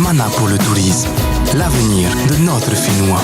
Mana pour le tourisme, l'avenir de notre Finnois.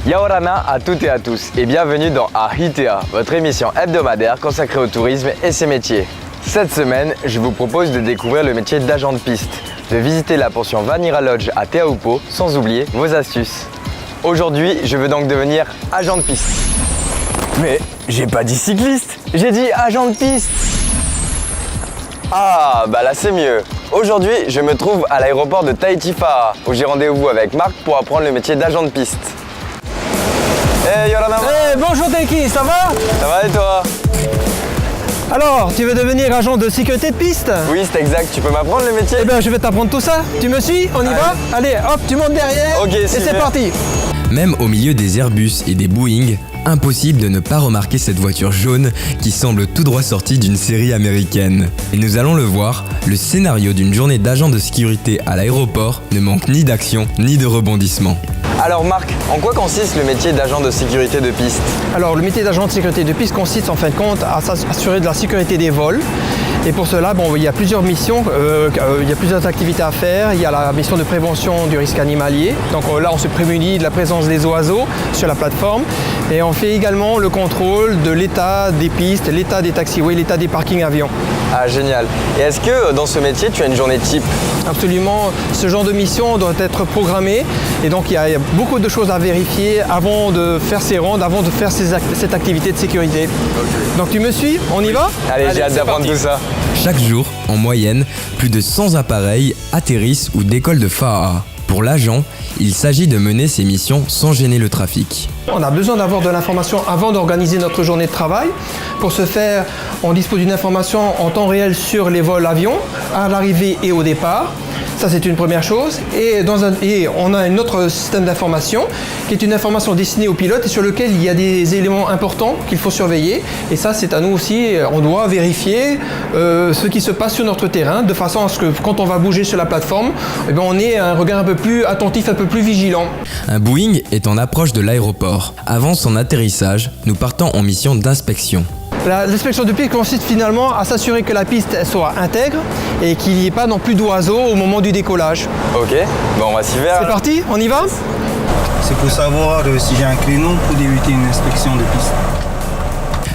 Yaorana à toutes et à tous et bienvenue dans Ahitea, votre émission hebdomadaire consacrée au tourisme et ses métiers. Cette semaine, je vous propose de découvrir le métier d'agent de piste, de visiter la pension Vanira Lodge à Te Aupo, sans oublier vos astuces. Aujourd'hui, je veux donc devenir agent de piste. Mais j'ai pas dit cycliste, j'ai dit agent de piste. Ah, bah là c'est mieux. Aujourd'hui, je me trouve à l'aéroport de Tahiti Fa'a, où j'ai rendez-vous avec Marc pour apprendre le métier d'agent de piste. Hey Yorana! Hey, bonjour Taiki, ça va? Ça va et toi? Alors, tu veux devenir agent de sécurité de piste? Oui, c'est exact. Tu peux m'apprendre le métier? Eh bien, je vais t'apprendre tout ça. Tu me suis? On y va? Allez, hop, tu montes derrière. Ok, et super. c'est parti. Même au milieu des Airbus et des Boeing, impossible de ne pas remarquer cette voiture jaune qui semble tout droit sortie d'une série américaine. Et nous allons le voir, le scénario d'une journée d'agent de sécurité à l'aéroport ne manque ni d'action ni de rebondissement. Alors Marc, en quoi consiste le métier d'agent de sécurité de piste? Alors, le métier d'agent de sécurité de piste consiste en fin de compte à s'assurer de la sécurité des vols. Et pour cela, il y a plusieurs missions, il y a plusieurs activités à faire. Il y a la mission de prévention du risque animalier. Donc là, on se prémunit de la présence des oiseaux sur la plateforme. Et on fait également le contrôle de l'état des pistes, l'état des taxiways, l'état des parkings avions. Ah génial. Et est-ce que dans ce métier, tu as une journée type? Absolument, ce genre de mission doit être programmée. Et donc, il y a beaucoup de choses à vérifier avant de faire ses rondes, avant de faire cette activité de sécurité. Okay. Donc, tu me suis? On y va? Allez, j'ai hâte d'apprendre tout ça. Chaque jour, en moyenne, plus de 100 appareils atterrissent ou décollent de Fa'a. Pour l'agent, il s'agit de mener ses missions sans gêner le trafic. On a besoin d'avoir de l'information avant d'organiser notre journée de travail. Pour ce faire, on dispose d'une information en temps réel sur les vols avions, à l'arrivée et au départ. Ça, c'est une première chose. Et on a un autre système d'information qui est une information destinée aux pilotes et sur lequel il y a des éléments importants qu'il faut surveiller. Et ça, c'est à nous aussi. On doit vérifier ce qui se passe sur notre terrain de façon à ce que quand on va bouger sur la plateforme, on ait un regard un peu plus attentif, un peu plus vigilant. Un Boeing est en approche de l'aéroport. Avant son atterrissage, nous partons en mission d'inspection. L'inspection de piste consiste finalement à s'assurer que la piste soit intègre et qu'il n'y ait pas non plus d'oiseaux au moment du décollage. Ok, bon, on va s'y faire. C'est parti, on y va? C'est pour savoir si j'ai un créneau pour débuter une inspection de piste.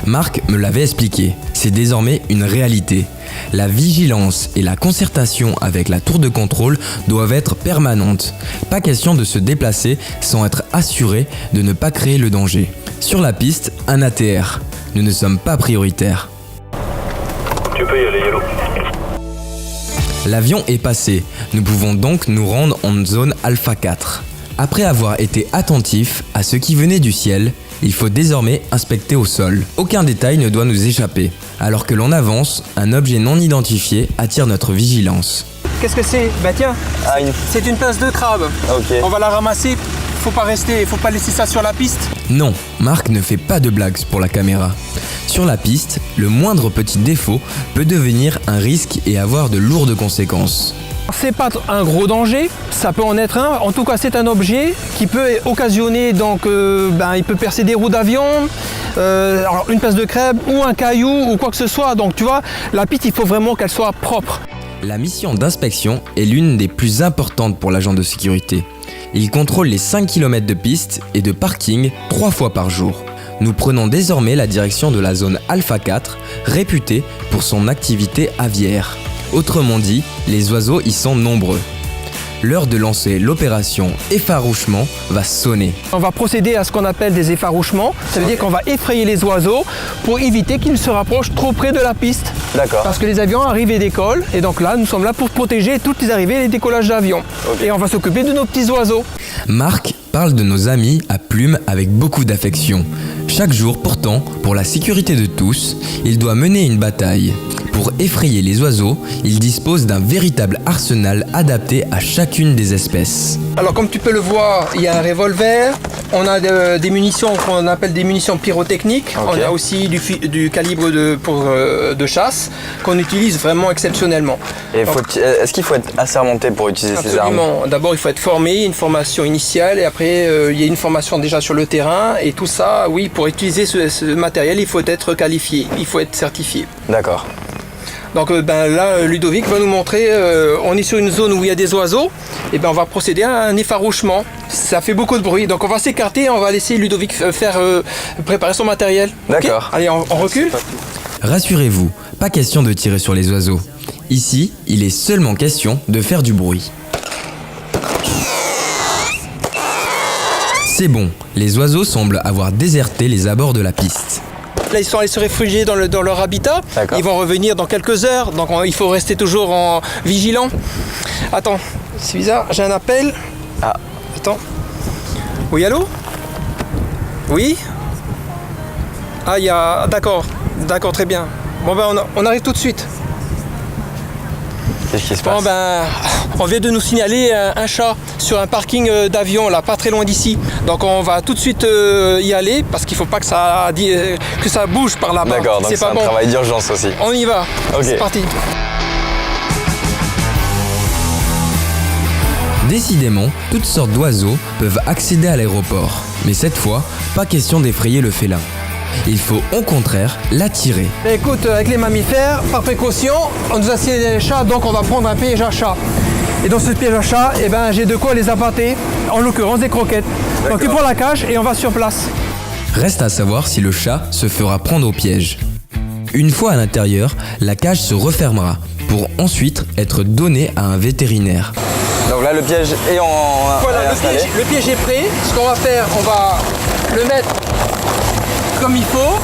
Marc me l'avait expliqué, c'est désormais une réalité. La vigilance et la concertation avec la tour de contrôle doivent être permanentes. Pas question de se déplacer sans être assuré de ne pas créer le danger. Sur la piste, un ATR. Nous ne sommes pas prioritaires. Tu peux y aller, Yellow. L'avion est passé. Nous pouvons donc nous rendre en zone Alpha 4. Après avoir été attentif à ce qui venait du ciel, il faut désormais inspecter au sol. Aucun détail ne doit nous échapper. Alors que l'on avance, un objet non identifié attire notre vigilance. Qu'est-ce que c'est? Tiens, c'est une pince de crabe. Ok. On va la ramasser. Faut pas laisser ça sur la piste. Non, Marc ne fait pas de blagues pour la caméra. Sur la piste, le moindre petit défaut peut devenir un risque et avoir de lourdes conséquences. C'est pas un gros danger, ça peut en être un. En tout cas, c'est un objet qui peut occasionner, il peut percer des roues d'avion, alors une pince de crabe ou un caillou ou quoi que ce soit. Donc tu vois, la piste, il faut vraiment qu'elle soit propre. La mission d'inspection est l'une des plus importantes pour l'agent de sécurité. Il contrôle les 5 km de piste et de parking 3 fois par jour. Nous prenons désormais la direction de la zone Alpha 4, réputée pour son activité aviaire. Autrement dit, les oiseaux y sont nombreux. L'heure de lancer l'opération effarouchement va sonner. On va procéder à ce qu'on appelle des effarouchements. Ça veut dire qu'on va effrayer les oiseaux pour éviter qu'ils ne se rapprochent trop près de la piste. D'accord. Parce que les avions arrivent et décollent. Et donc là, nous sommes là pour protéger toutes les arrivées et les décollages d'avions. Okay. Et on va s'occuper de nos petits oiseaux. Marc parle de nos amis à plumes avec beaucoup d'affection. Chaque jour, pourtant, pour la sécurité de tous, il doit mener une bataille. Pour effrayer les oiseaux, il dispose d'un véritable arsenal adapté à chacune des espèces. Alors comme tu peux le voir, il y a un revolver, on a des munitions qu'on appelle des munitions pyrotechniques, Ok. on a aussi du calibre de chasse qu'on utilise vraiment exceptionnellement. Et Donc, est-ce qu'il faut être assermenté pour utiliser ces armes? absolument. D'abord il faut être formé, une formation initiale et après il y a une formation déjà sur le terrain et tout ça, oui, pour utiliser ce matériel il faut être qualifié, il faut être certifié. D'accord. Donc là, Ludovic va nous montrer, on est sur une zone où il y a des oiseaux, et on va procéder à un effarouchement. Ça fait beaucoup de bruit, donc on va s'écarter, on va laisser Ludovic préparer son matériel. D'accord. Ok. Allez, on recule. Rassurez-vous, pas question de tirer sur les oiseaux. Ici, il est seulement question de faire du bruit. C'est bon, les oiseaux semblent avoir déserté les abords de la piste. Là, ils sont allés se réfugier dans leur habitat. D'accord. Ils vont revenir dans quelques heures, donc il faut rester toujours vigilant. Attends, c'est bizarre, j'ai un appel. Ah. Attends. Oui, allô? Oui? Ah, il y a... D'accord, très bien. Bon, on arrive tout de suite. Qu'est-ce qui se Bon, passe? on vient de nous signaler un chat sur un parking d'avion, là, pas très loin d'ici. Donc on va tout de suite y aller, parce qu'il faut pas que ça bouge par là-bas. D'accord, donc c'est pas un bon. travail d'urgence aussi. On y va, Ok. c'est parti. Décidément, toutes sortes d'oiseaux peuvent accéder à l'aéroport. Mais cette fois, pas question d'effrayer le félin. Il faut au contraire l'attirer. Écoute, avec les mammifères, par précaution, on nous a signalé les chats, donc on va prendre un piège à chat. Et dans ce piège à chat, j'ai de quoi les appâter, en l'occurrence des croquettes. Donc il prend la cage et on va sur place. Reste à savoir si le chat se fera prendre au piège. Une fois à l'intérieur, la cage se refermera pour ensuite être donnée à un vétérinaire. Donc là, le piège est Voilà, installé. le piège est prêt. Ce qu'on va faire, on va le mettre comme il faut.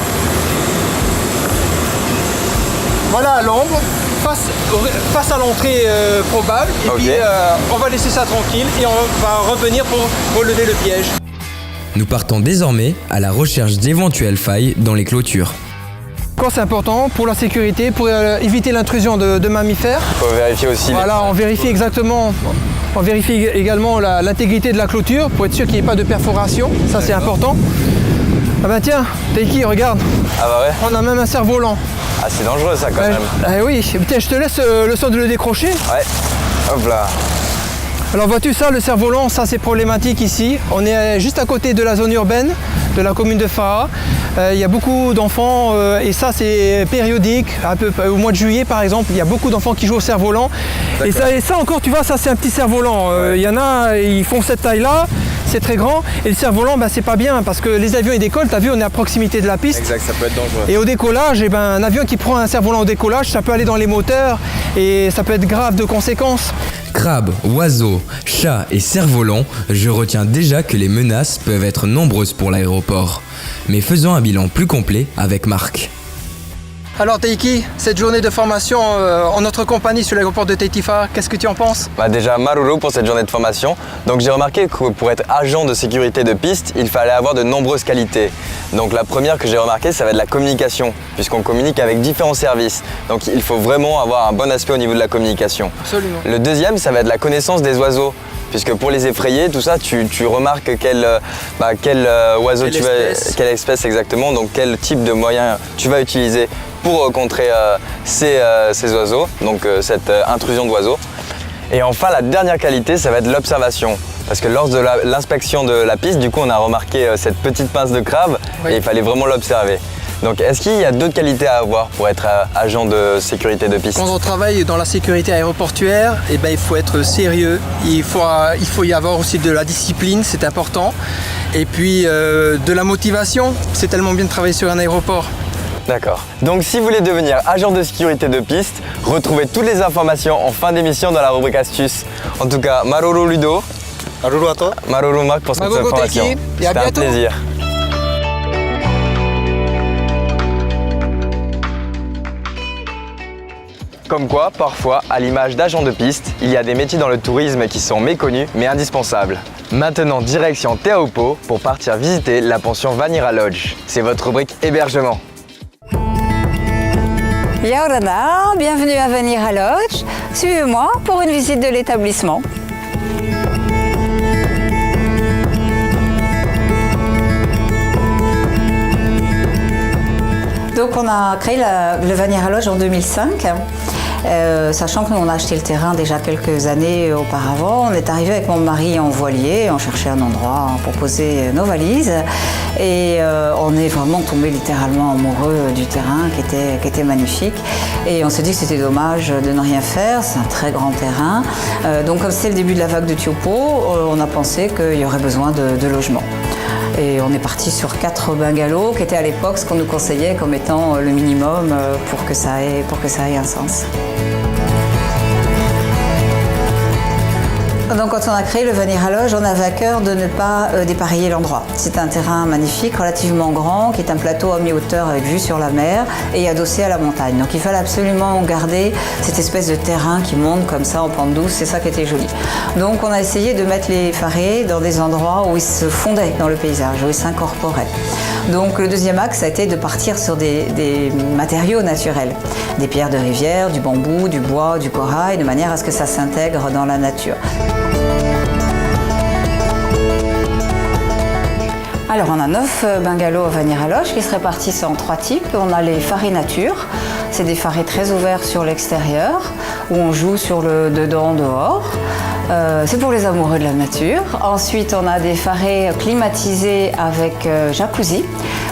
Voilà à l'ombre, face à l'entrée probable. Et Ok. puis on va laisser ça tranquille et on va revenir pour relever le piège. Nous partons désormais à la recherche d'éventuelles failles dans les clôtures. Quand c'est important pour la sécurité, pour éviter l'intrusion de mammifères. Il faut vérifier aussi. Voilà, on vérifie exactement. On vérifie également l'intégrité de la clôture pour être sûr qu'il n'y ait pas de perforation. Ça c'est important. Ah bah tiens, Taiki, regarde, Ah bah ouais. on a même un cerf-volant. Ah, c'est dangereux ça quand même. Oui, tiens, je te laisse le soin de le décrocher. Ouais. Hop là. Alors vois-tu ça, le cerf-volant, ça c'est problématique ici. On est juste à côté de la zone urbaine de la commune de Fara. Il y a beaucoup d'enfants et ça c'est périodique, au mois de juillet par exemple, il y a beaucoup d'enfants qui jouent au cerf-volant. Et ça encore, tu vois, ça c'est un petit cerf-volant. Il y en a, ils font cette taille-là, c'est très grand. Et le cerf-volant, c'est pas bien parce que les avions ils décollent, t'as vu, on est à proximité de la piste. Exact, ça peut être dangereux. Et au décollage, un avion qui prend un cerf-volant au décollage, ça peut aller dans les moteurs et ça peut être grave de conséquences. Crabes, oiseaux, chats et cerfs-volants, je retiens déjà que les menaces peuvent être nombreuses pour l'aéroport. Mais faisons un bilan plus complet avec Marc. Alors Taiki, cette journée de formation en notre compagnie sur l'aéroport de Tahiti Fara, qu'est-ce que tu en penses? Bah déjà Maruru pour cette journée de formation. Donc j'ai remarqué que pour être agent de sécurité de piste, il fallait avoir de nombreuses qualités. Donc la première que j'ai remarqué, ça va être la communication, puisqu'on communique avec différents services. Donc il faut vraiment avoir un bon aspect au niveau de la communication. Absolument. Le deuxième, ça va être la connaissance des oiseaux. Puisque pour les effrayer, tout ça, tu remarques quel oiseau quelle espèce exactement, donc quel type de moyen tu vas utiliser pour contrer ces oiseaux, donc cette intrusion d'oiseaux. Et enfin, la dernière qualité, ça va être l'observation. Parce que lors de l'inspection de la piste, du coup, on a remarqué cette petite pince de crabe et il fallait vraiment l'observer. Donc, est-ce qu'il y a d'autres qualités à avoir pour être agent de sécurité de piste? Quand on travaille dans la sécurité aéroportuaire, il faut être sérieux, il faut y avoir aussi de la discipline, c'est important. Et puis de la motivation, c'est tellement bien de travailler sur un aéroport. D'accord. Donc si vous voulez devenir agent de sécurité de piste, retrouvez toutes les informations en fin d'émission dans la rubrique astuces. En tout cas, Maruru Ludo, Maruru à toi. Maruru Marc pour cette Magogo information. Taiki, et à C'était un bientôt. plaisir. Comme quoi, parfois, à l'image d'agents de piste, il y a des métiers dans le tourisme qui sont méconnus mais indispensables. Maintenant, direction Te Aupo pour partir visiter la pension Vanira Lodge. C'est votre rubrique hébergement. Yaorana, bienvenue à Vanira Lodge. Suivez-moi pour une visite de l'établissement. Donc on a créé le Vanira Lodge en 2005. Sachant que nous on a acheté le terrain déjà quelques années auparavant, on est arrivé avec mon mari en voilier, on cherchait un endroit pour poser nos valises et on est vraiment tombé littéralement amoureux du terrain qui était magnifique et on s'est dit que c'était dommage de ne rien faire, c'est un très grand terrain. Donc comme c'était le début de la vague de Te Aupo, on a pensé qu'il y aurait besoin de logements. Et on est parti sur 4 bungalows qui étaient à l'époque ce qu'on nous conseillait comme étant le minimum pour que ça ait un sens. Donc quand on a créé le Vanira Lodge, on avait à cœur de ne pas dépareiller l'endroit. C'est un terrain magnifique, relativement grand, qui est un plateau à mi-hauteur avec vue sur la mer et adossé à la montagne. Donc il fallait absolument garder cette espèce de terrain qui monte comme ça en pente douce, c'est ça qui était joli. Donc on a essayé de mettre les farés dans des endroits où ils se fondaient dans le paysage, où ils s'incorporaient. Donc le deuxième axe a été de partir sur des matériaux naturels, des pierres de rivière, du bambou, du bois, du corail, de manière à ce que ça s'intègre dans la nature. Alors on a 9 bungalows à Vanira Lodge qui se répartissent en 3 types. On a les farés nature, c'est des farés très ouverts sur l'extérieur, où on joue sur le dedans-dehors. C'est pour les amoureux de la nature. Ensuite, on a des farés climatisés avec jacuzzi,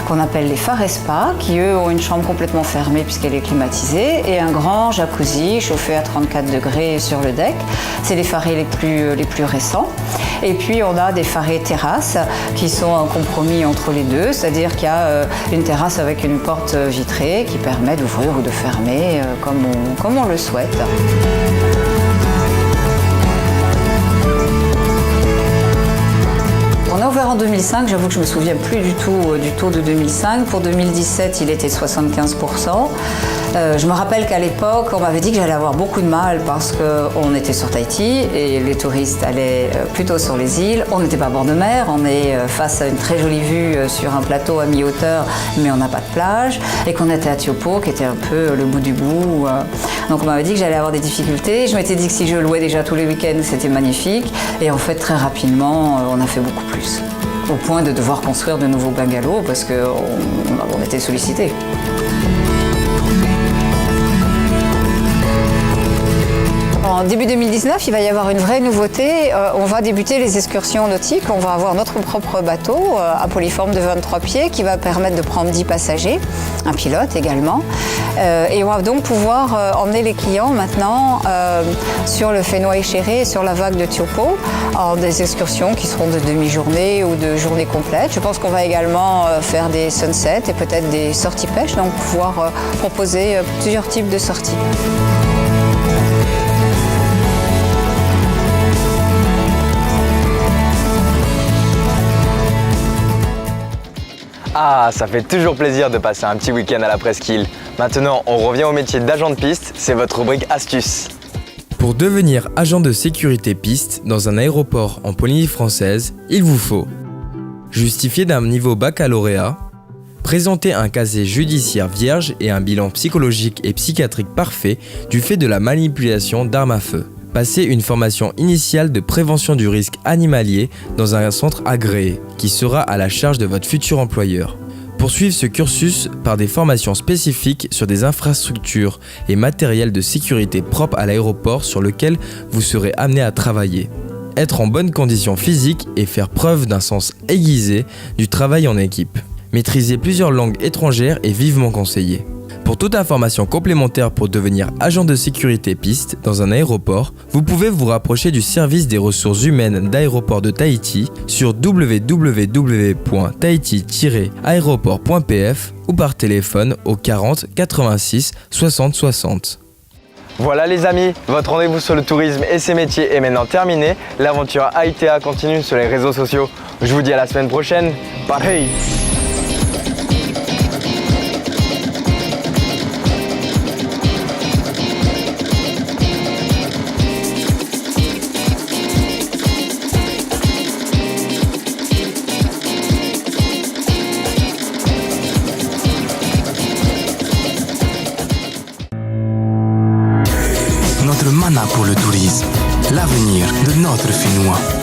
qu'on appelle les farés spa, qui eux ont une chambre complètement fermée puisqu'elle est climatisée, et un grand jacuzzi chauffé à 34 degrés sur le deck. C'est les farés les plus récents. Et puis on a des farés terrasses qui sont un compromis entre les deux, c'est-à-dire qu'il y a une terrasse avec une porte vitrée qui permet d'ouvrir ou de fermer comme on le souhaite. On a ouvert en 2005, j'avoue que je ne me souviens plus du tout du taux de 2005. Pour 2017, il était de 75%. Je me rappelle qu'à l'époque, on m'avait dit que j'allais avoir beaucoup de mal parce qu'on était sur Tahiti et les touristes allaient plutôt sur les îles. On n'était pas à bord de mer, on est face à une très jolie vue sur un plateau à mi-hauteur, mais on n'a pas de plage. Et qu'on était à Te Aupo, qui était un peu le bout du bout. Donc on m'avait dit que j'allais avoir des difficultés. Je m'étais dit que si je louais déjà tous les week-ends, c'était magnifique. Et en fait, très rapidement, on a fait beaucoup plus. Au point de devoir construire de nouveaux bungalows parce qu'on était sollicités. En début 2019, il va y avoir une vraie nouveauté. On va débuter les excursions nautiques. On va avoir notre propre bateau à polyforme de 23 pieds qui va permettre de prendre 10 passagers, un pilote également. Et on va donc pouvoir emmener les clients maintenant sur le Fénois Chéré et sur la vague de Te Aupo en des excursions qui seront de demi-journée ou de journée complète. Je pense qu'on va également faire des sunsets et peut-être des sorties pêche, donc pouvoir proposer plusieurs types de sorties. Ah, ça fait toujours plaisir de passer un petit week-end à la presqu'île. Maintenant, on revient au métier d'agent de piste, c'est votre rubrique astuce. Pour devenir agent de sécurité piste dans un aéroport en Polynésie française, il vous faut justifier d'un niveau baccalauréat, présenter un casier judiciaire vierge et un bilan psychologique et psychiatrique parfait du fait de la manipulation d'armes à feu. Passer une formation initiale de prévention du risque animalier dans un centre agréé qui sera à la charge de votre futur employeur. Poursuivre ce cursus par des formations spécifiques sur des infrastructures et matériels de sécurité propres à l'aéroport sur lequel vous serez amené à travailler. Être en bonne condition physique et faire preuve d'un sens aiguisé du travail en équipe. Maîtriser plusieurs langues étrangères est vivement conseillé. Pour toute information complémentaire pour devenir agent de sécurité piste dans un aéroport, vous pouvez vous rapprocher du service des ressources humaines d'aéroport de Tahiti sur www.tahiti-aéroport.pf ou par téléphone au 40 86 60 60. Voilà les amis, votre rendez-vous sur le tourisme et ses métiers est maintenant terminé. L'aventure AITA continue sur les réseaux sociaux. Je vous dis à la semaine prochaine. Bye. ANA pour le tourisme, l'avenir de notre Finnois.